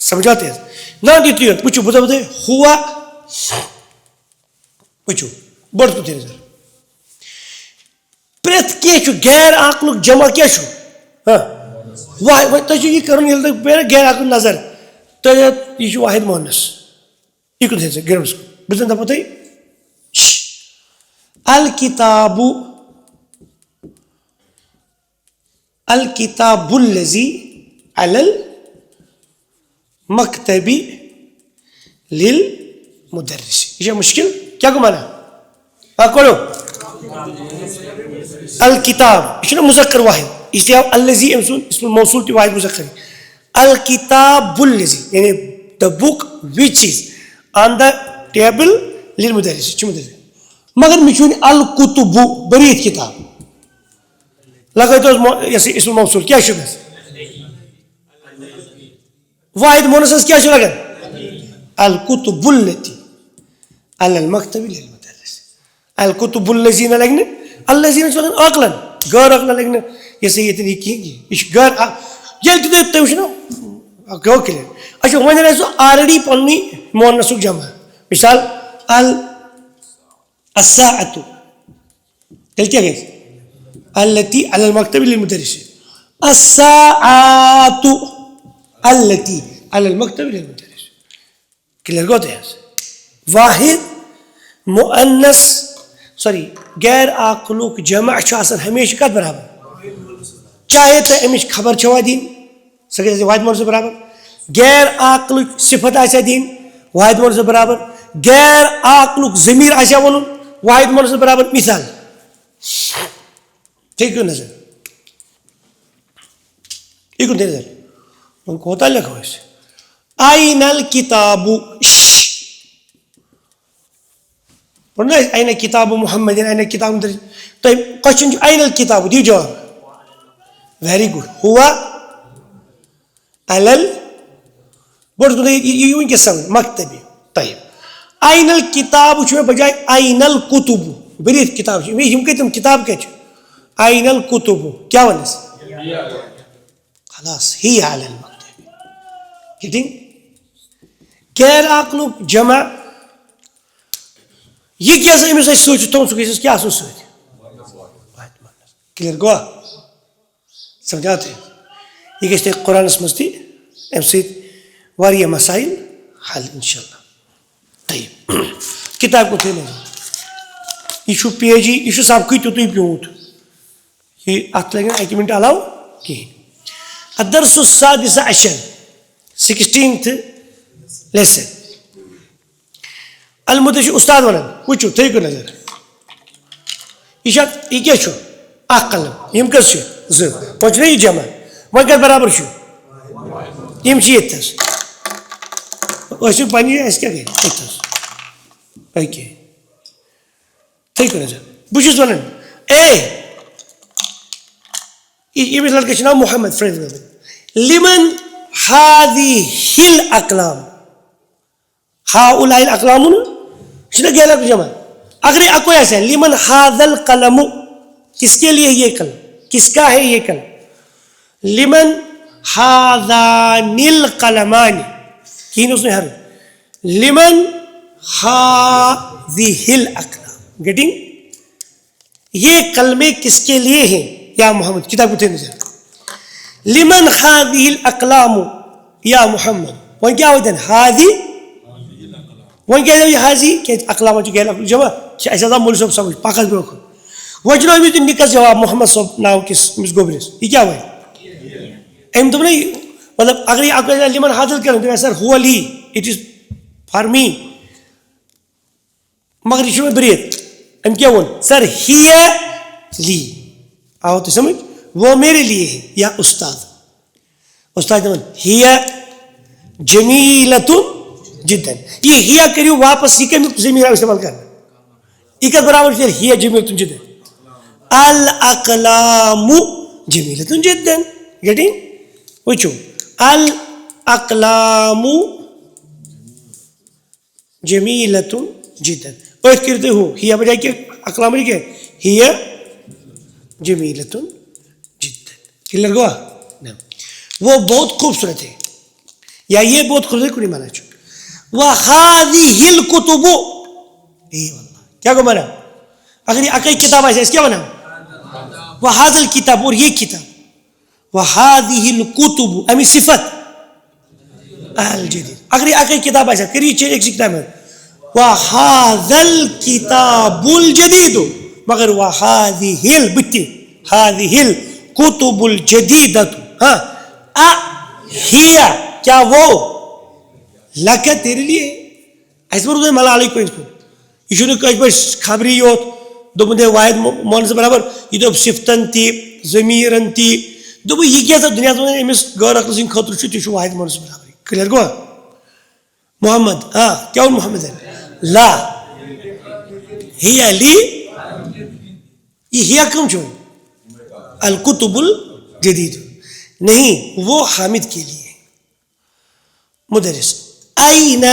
سمجھاتے حظ نہ یُتُے یوت وٕچھِو بہٕ دَپہو تۄہہِ ہوا وٕچھِو بٔڑ تُہۍ نظر پرٛٮ۪تھ کینٛہہ چھُ غیر عقلُک جمع کیٛاہ چھُ وۄنۍ تۄہہِ چھُو یہِ کَرُن ییٚلہِ تۄہہِ پیٚیہِ نہ غیر عقل نظر تۄہہِ یہِ چھُ واحد مونس یہِ کُن تھٲیِو سا گرٛاوُنٛڈَس کُن بہٕ زَن دَپو تۄہہِ الکِتابُ الکِتابُ الذی علی المکتبِ للمدرس یہ چھا مشکل کیا گو مانا پڑھو الکتاب یہ چھُنہ مُذکر واحد اس لیے آو الذی أمۍ سُنٛد اسم موصوٗل تہِ واحد مُذکر الکتاب الذی یعنی the book which is on the table للمدرس یہ چھُ مدرس مگر مےٚ چھُ وۄنۍ الکُتُبُ بٔریٖتھ کِتاب لگٲیتو حظ اسم موصوٗل کیٛاہ چھُ گژھان واحد مونس حظ کیٛاہ چھُ لگان الکُتُبُ التی علی المکتبِ للمدرس الکُتُبُ الذی نہ لگہِ نہٕ الذی نہ چھُ لگان عقلن غٲر عقلن لگہِ نہٕ یہِ سا ییٚتٮ۪ن یہِ کِہیٖنۍ یہِ چھُ غٲر ییٚلہِ تہِ تُہۍ وٕچھو نہ گوٚو کِلیر اچھا وۄنۍ آسہِ سُہ آلریڈی پنٛنُے مونسُک جمع مِثال الساعتُ تیٚلہِ کیٛاہ گژھِ التی علی المکتبِ للمدرس الساعاتُ التی علی المکتبِ للمدرس کِلیر گوٚو تۄہہِ حظ واحد مُعنس سوری غیر عقلُک جمع چھُ آسان ہمیشہِ کتھ برابر چاہے تۄہہِ اَمِچ خبر چھوا دِنۍ سۄ گژھِ واحد مونس برابر غیر عقلٕچ صفت آسیا دِنۍ واحد مونس برابر غیر عقلُک ضمیٖر آسیا وَنُن واحد مونس برابر مثال ٹھیٖک نظر یہِ کُن تھٲیِو نظر وۄنۍ کوتاہ لیکھو أسۍ آیِنَ الکِتابُ پوٚر نہ اَسہِ آیِنَ کِتابُ محمد آیِنَ کِتابُ تۄہہِ کوسچن چھُ آیِنَ الکِتابُ دِیِو جواب ویری گُڈ ہوا علی گۄڈٕ یہِ وٕنکیٚس سمجھ مکتبہِ طیب آیِنَ الکِتابُ چھُ مےٚ بجاے آیِنَ الکُتُبُ بٔریٖتھ کِتاب چھِ یِم کَتہِ کِتاب کَتہِ چھِ آیِنَ الکُتُبُ کیٛاہ وَنس خلاص ہی علی المکتبِ ٹھیٖک غیر عقلُک جمع یہِ کیٛاہ سا أمِس اَسہِ سۭتۍ چھُ تھوٚومُت سُہ گژھِ اَسہِ کیٛاہ آسُن سۭتۍ کِلیر گوٚوا سمجھاو تُہۍ یہِ گژھِ تۄہہِ قرآنَس منٛز تہِ اَمہِ سۭتۍ واریاہ مسایل حل اِنشاء اللہ طیب کِتاب کُن تھٲیِو نظر یہِ چھُ پیجی یہِ چھُ سبقٕے تیُتُے پیوٗنٛت یہِ اَتھ لگہِ نہٕ اَکہِ مِنٹہِ علاوٕ کِہیٖنۍ الدرس السادس عشر 16th lesson المُدثر چھُ اُستاد وَنان وٕچھِو تھٲیِو نظر یہِ چھا یہِ کیٛاہ چھُ اکھ قلم یِم کٔژ چھِ زٕ وۄنۍ چھُنہ یہِ جمع وۄنۍ کَر برابر چھُ یِم چھِ ییٚتھَس ٲسِو پنٛنہِ اَسہِ کیٛاہ گٔے ییٚتھَس اوکے تُہۍ کٔرِو سا بہٕ چھُس وَنان ییٚمِس لڑکَس چھُ ناو محمد فرٛینٛڈ لِمن ہادِہِل اقلام ہاؤلائی اقلام یہِ چھُنہ غیر جمع اگرے اکوے آسہِ ہا لِمن ہاذل قلم کس کے لیے یہ قلم کس کا ہے یہ قلم لمن ہاذانل قلمان کہیں اس نے ہر لمن ہاذہل اقلام گیٹنگ یہ قلمیں کس کے لیے ہیں یا محمد کتاب کو تھے نظر لمن ہاذہل اقلام یا محمد وہاں کیا ہوتا ہے ہاذی وہاں کیا ہے حاضی کہ اقلام جمع ایسا تھا مول صاحب سمجھ پاکس برو وہ چلو امس دن نکس جواب محمد صاحب ناو کس امس گوبرس یہ کیا ہوئے ام دوٚپ نہ مطلب اگر یہ آپ لمن حاصل کریں سر ہو لی اٹ از فار می مگر یہ میں بریت ام کیا وون سر ہی لی آو تو سمجھ وہ میرے لیے ہے یا استاد استاد ہی جمیلۃ جدا یہ ہیا کریو واپس یہ کمی ضمیر استعمال کرنا یہ کر برابر پھر ہیا جمیلۃ جدا الاقلام جمیلۃ جدا گیٹنگ وچو الاقلام جمیلۃ جدا اور کرتے ہو ہیا بجائے کہ اقلام بجائے کہ ہیا جمیلۃ جدا کلیئر ہوا وہ بہت خوبصورت ہے یا یہ بہت خوبصورت کو نہیں مانا چاہیے وَهَذِهِ الْكُتُبُ کیا کو مانا اگر یہ اکئی کتاب ہے اس کیا مانا وَهَذَا الْكِتاب اور یہ کتاب وَهَذِهِ الْكُتُبُ امی صفت الجدید اگر یہ اکئی کتاب ہے کری چیز ایک کتاب ہے وَهَذَا الْكِتَابُ الْجَدِيدُ مگر وَهَذِهِ الْبِتِ هَذِهِ الْكُتُبُ الْجَدِيدَةُ ہیا کیا وہ لکھا تیرے لیے ایسے پر ملا علیہ کو یہ چھو کچھ پر خبری یوت دو بندے واحد مون سے برابر یہ دو صفتن تی ضمیرن تی دو یہ کیا تھا دنیا میں امس غیر عقل سین خطر چھو تیشو واحد مون سے برابر کلیئر گوا محمد ہاں کیا ہوں محمد ہے لا ہی علی یہ ہیا کم چھو الکتب الجدید نہیں وہ حامد کے لیے مدرس این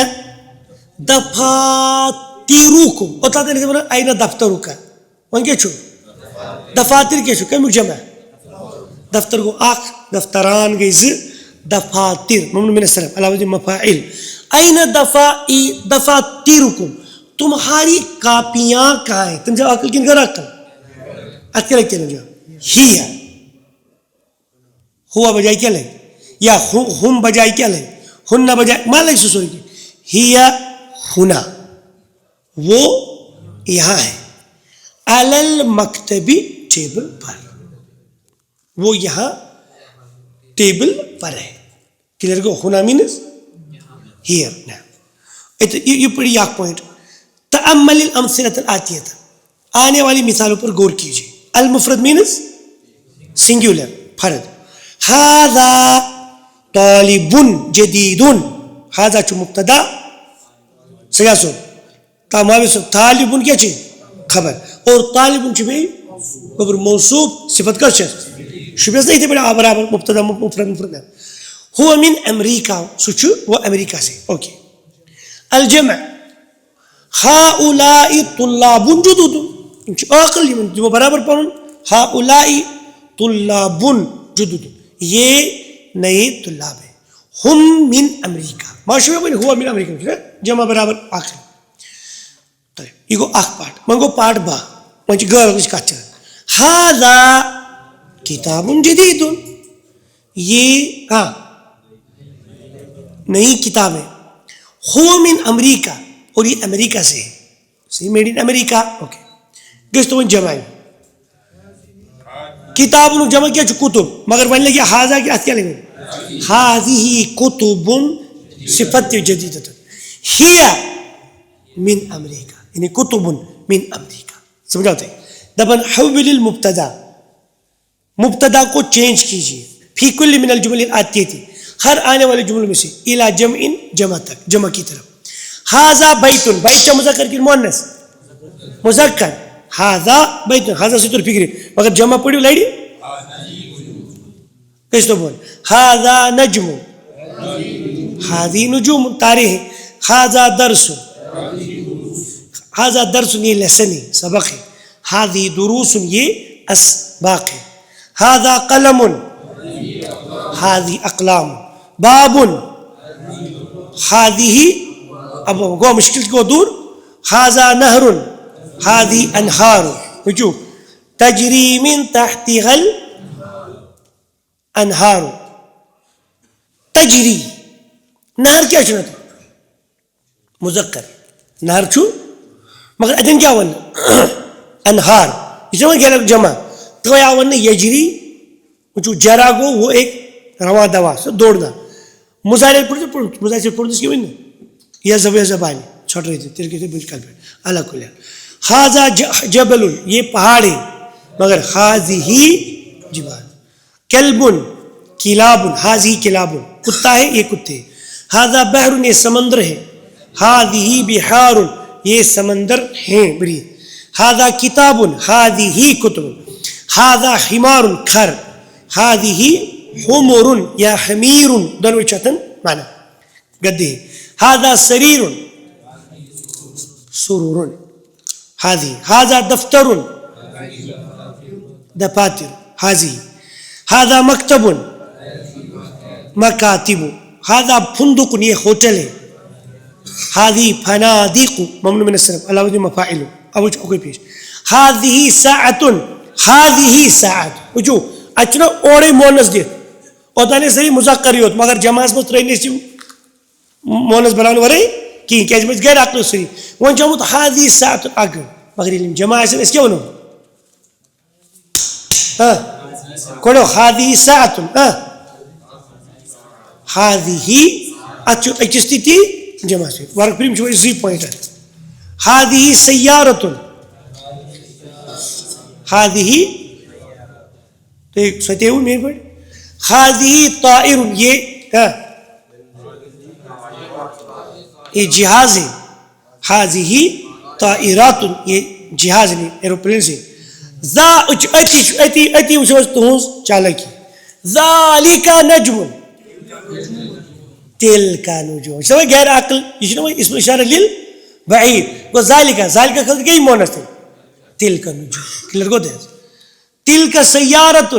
دفاترکم اوتا دے لکھتے ہیں این دفترک وہاں کیا چھو دفاتر کیا چھو کمی جمع دفتر کو آخ دفتران گئی دفاتر ممنون من السلام علاوہ دی مفاعل این دفاترکم تمہاری کاپیاں کہاں ہیں تم جب عقل کن کر عقل اتکر لگتے ہیں ہی ہوا بجائے کیا لیں یا ہم بجائے کیا لیں ہن بجائے مان لیں سوری کی ہیا ہنا وہ یہاں ہے علل مکتبی ٹیبل پر وہ یہاں ٹیبل پر ہے کلیئر کو ہنا مینز ہیئر یہ پڑی ایک پوائنٹ تأمل الامثلۃ الآتیہ آنے والی مثالوں پر غور کیجیے المفرد مینز سنگولر فرد هذا طالب جدید هذا چو مبتدا سیاسو تمام سب طالب کیا چیز خبر اور طالب چھ بھی خبر موصوف صفت کا چیز شبیس نہیں تھے بڑا برابر مبتدا مفرد هو من امریکا سوچو وہ امریکہ سے اوکے الجمع هؤلاء طلاب جدد عقل جو برابر پڑھن هؤلاء طلاب جدد یہ نئے طلاب ہیں ہم من امریکہ معاشرے میں ہوا من امریکہ جمع برابر آخر تو یہ گو آخ پارٹ من گو پارٹ با من چی گھر کچھ کچھ هذا کتاب جدید یہ ہاں نئی کتاب ہے ہوا من امریکہ اور یہ امریکہ سے ہے سی میڈ ان امریکہ اوکے گس تو جمع ہے کتاب جمع کیا چھو کتب مگر ون لگیا حاضا کی کیا لگے حاضی کتب صفت جدیدت ہی من امریکہ یعنی کتب من امریکہ سمجھا ہوتا ہے دبن حول المبتدا مبتدا کو چینج کیجیے. فی کل من الجمل آتی تھی, ہر آنے والے جملوں میں سے, الا جمع جمع تک, جمع کی طرف. ہاذا بیتن, بیت کا مذکر کی مؤنث مذکر, ہاذا بیتن, ہاذا سے تو فکر مگر جمع پڑھو لائڈی کس تو بول. ہاذا نجم, ہاذی نجوم تارے ہیں. ہاذا درس, ہاذا درس یہ لیسن ہے, سبق ہے. ہاذی دروس یہ اسباق ہے. ہاذا قلم, ہاذی اقلام. باب, ہاذی, اب گو مشکل کو دور. ہاذا نہر, ہاذی انہار. وچو تجری من تحتها الانہار. تجری نہر کیا چھنا تھا مذکر, نہر چھو مگر ادن کیا ون انہار, اس میں کیا جمع تو یا ون یجری. وچو جرا گو وہ ایک رواں دوا سے دوڑنا. مظاہرے پڑھتے مظاہرے سے پڑھتے اس کی وجہ یہ زبانی چھوٹ رہی تھی تیرے کے بالکل اللہ کو لیا. ہاذا جبل, یہ پہاڑ ہے مگر ہاذی جبال. کلب, کلاب, ہاذی کلاب, کتا ہے یہ کتے. ہاذا بحر, یہ سمندر ہے. ہاذی بحار, یہ سمندر ہیں بری. ہاذا کتاب, ہاذی کتب. ہاذا حمار, کھر. ہاذی حمر یا حمیر, دونوں چتن معنی گدے. ہاذا سریر, سرور. ہاذی ہاذا دفتر, دفاتر. ہاذی ہاذا مکتب, مکاتب. ہاذا فندق, یہ ہوٹل ہے. ہاذی فنادق, ممنوع من الصرف, علی وزن مفاعل. اب کوئی پیش. ہاذی ساعۃ, ہاذی ساعۃ. وچو اچنا اوڑے مونس دیت اوتانے صحیح مذکر ہوت مگر جمع اس ترنے سی مونس بنان ورے کی کیاز مس غیر عقل صحیح ون جمع هذه ساعه اگر مگر جمع اس کیا ونو کڑو هذه ساعه هذه اچو اچستیتی جمع سے ورک پریم جو زی پوائنٹ هذه سياره هذه تو ایک ستیو میرے پر. ہاذی طائر, یہ جہاز ہے. ہاذی طائرات, یہ جہاز نہیں ایروپلین سے. ذا اتی تہذ چالاکی. ذالک نجم, تلک نجوم. سوائے غیر عقل یہ اس میں اشارہ لیل بعید. وہ ذالک خلق گئی مونس ہے. تلک نجوم کلر کو دے. تلک سیارت,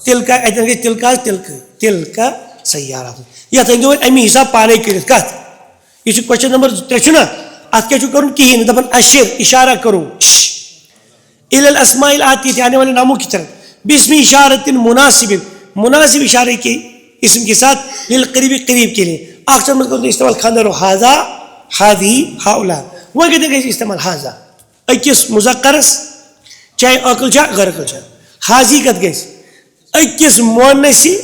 تلک تلک سیارت. یہ تھو امی حساب پانے کرت کت یہ کوشچن نمبر 3 چھنا ات کیا کرن کہین دپن اشر اشارہ کرو الی الاسماء الاتیہ آنے والے ناموں کی طرف باسم اشارت مناسب, مناسب اشارے کے اسم کے ساتھ للقریب قریب کے لیے. اکثر مطلب استعمال خاندر ہاذا ہاذی ہاؤلا وہ کہتے ہیں استعمال ہاذا اکس مذکرس چاہے عقل چاہ غیر عقل چاہ. حاضی کت گیس اکس مونسی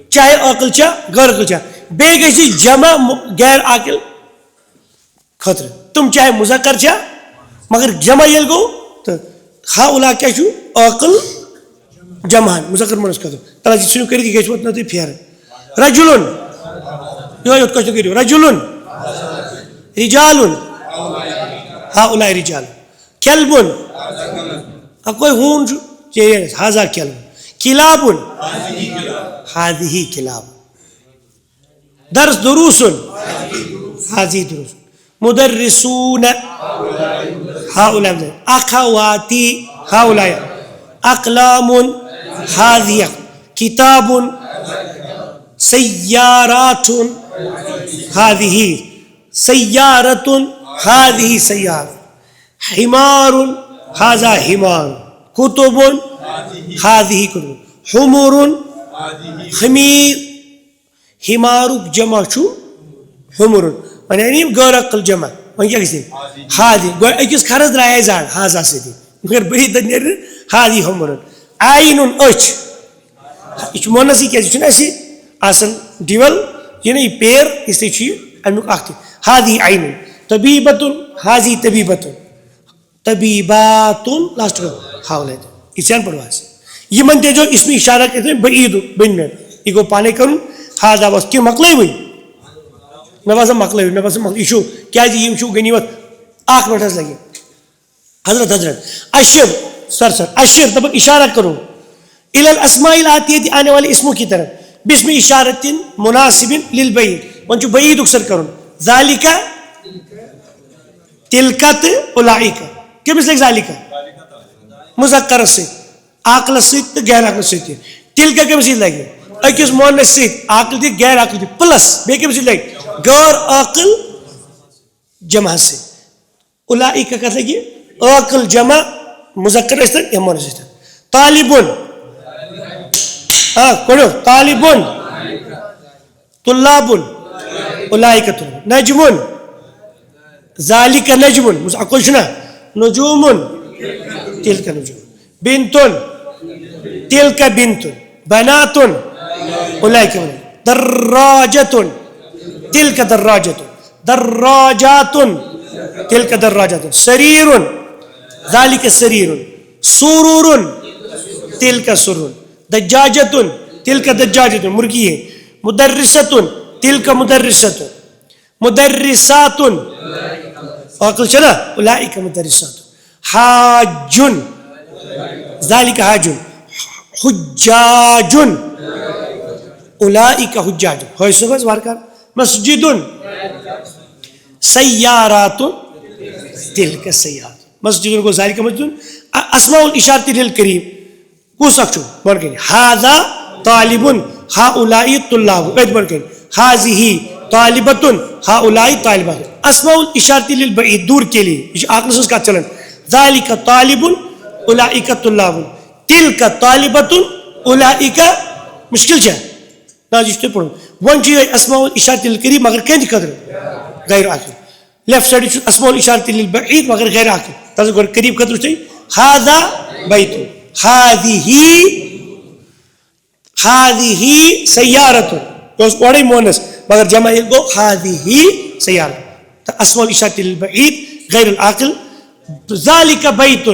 چاہے عقل چاہ غیر عقل چاہ. بے گیسی جمع غیر عقل خطر تم چاہے مذکر چاہ مگر جمع یل گو تو ہاؤلا کیا چھو عقل جمعان مذکر مونس خطر. تلا جی سنو کری دی گیس وقت نتی پھیر. رجلن یہ کوشچن کریو رجلن رجالن ہاؤلا رجال. کلبن اب کوئی ہون جو ہاذا کلب. کلاب ہاذی کلاب. درس دروس ہاذی دروس. مدرسون ہاؤلا. اخواتی ہاؤلا. اقلام ہاذی. کتاب سیارات ہاذی. سیارت ہاذی سیارہ. حمار ہاذا حمار. کتب ہاذی کتب. حمر خمیر. حمار جمع چھو حمر یعنی غیر عقل جمع وہاں کیا کسی ہاذی گویا اکس خرز رائے زار ہاذا سے دی مگر بری دنیر ہاذی حمر. عین اچ یہ مونسی کیا چھنا اسی آسن ڈیول یعنی پیر اس سے چھی امیک آختی. ہاذی عین. طبیبت ہاذی طبیبت. طبیبات لاسٹ ہاؤ لیتے یہ پڑواز یہ منتے جو اس میں اشارہ کرتے ہیں بعید بن میں یہ گو پانے کرن ہاذا بس کہ مکلے ہوئی میں باسا مکلے ہوئی میں باسا مکلے شو کیا جی یہ شو غنیمت آنکھ میں ٹھس لگے حضرت اشر سر اشر تب اشارہ کرو الی الاسماء الاتیہ آنے والے اسموں کی طرف بسم اشارت مناسب للبعید ونچو بعید اکثر کرن ذالک تلکت اولئک کیا مثل ذالک مذکر سے عقل سیت غیر عقل سیت تل کا مثل لگے اکس مونس سیت عقل دی غیر عقل دی پلس بے کے مثل لگے غیر عقل جمع سے اولئک کا لگے عقل جمع مذکر استن یا مونس استن طالبون کونو طالبون طلابون اولئک طلاب نجمون ذالک نجمون اقول شنا نجومون تلك نجوم بنت تلك بنت بنات أولئك دراجة تلك دراجة دراجات تلك دراجات سرير ذلك سرير سرور تلك سرور دجاجة تلك دجاجة مرغی ہے مدرسة تلك مدرسة مدرسات عقل چلا أولئك مدرسات حاج ذلك حاج حجاج اولئک حجاج ہوئی سبز بارکار مسجد سیارات تلک سیارات مسجد کو ذالک مسجد اسماء الاشارت للکریم کو سکچو بلکہ هذا طالب هؤلاء طلاب قید بلکہ هذه طالبۃ هؤلاء طالبات اسماء الاشارت للبعید دور کے لیے عقل سے اس کا چلن ذالک طالب اولئک طلاب تلک طالبۃ اولئک مشکل چھے نازشتے پڑھو ون چیز اسماء الاشارت للقریب مگر کہیں قدر غیر عاقل لیفٹ سائڈ اسماء الاشارت للبعید مگر غیر عاقل تازہ گوھر قریب قدر چھتے هذا بیت هذه سیارت اس اوڑی مونس مگر جمع گو هذه سیارت اسماء الاشارت للبعید غیر العاقل ذالک بیت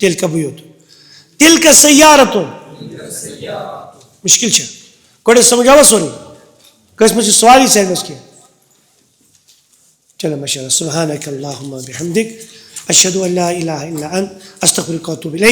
تلک بیوت تلک سیارت مشکل چھا کوڑے سمجھاوا سونی کس مجھے سوالی سے ہے اس کے چلو ماشاءاللہ سبحانک اللہم بحمدک اشہدو ان لا الہ الا انت استغفرک و اتوب الیک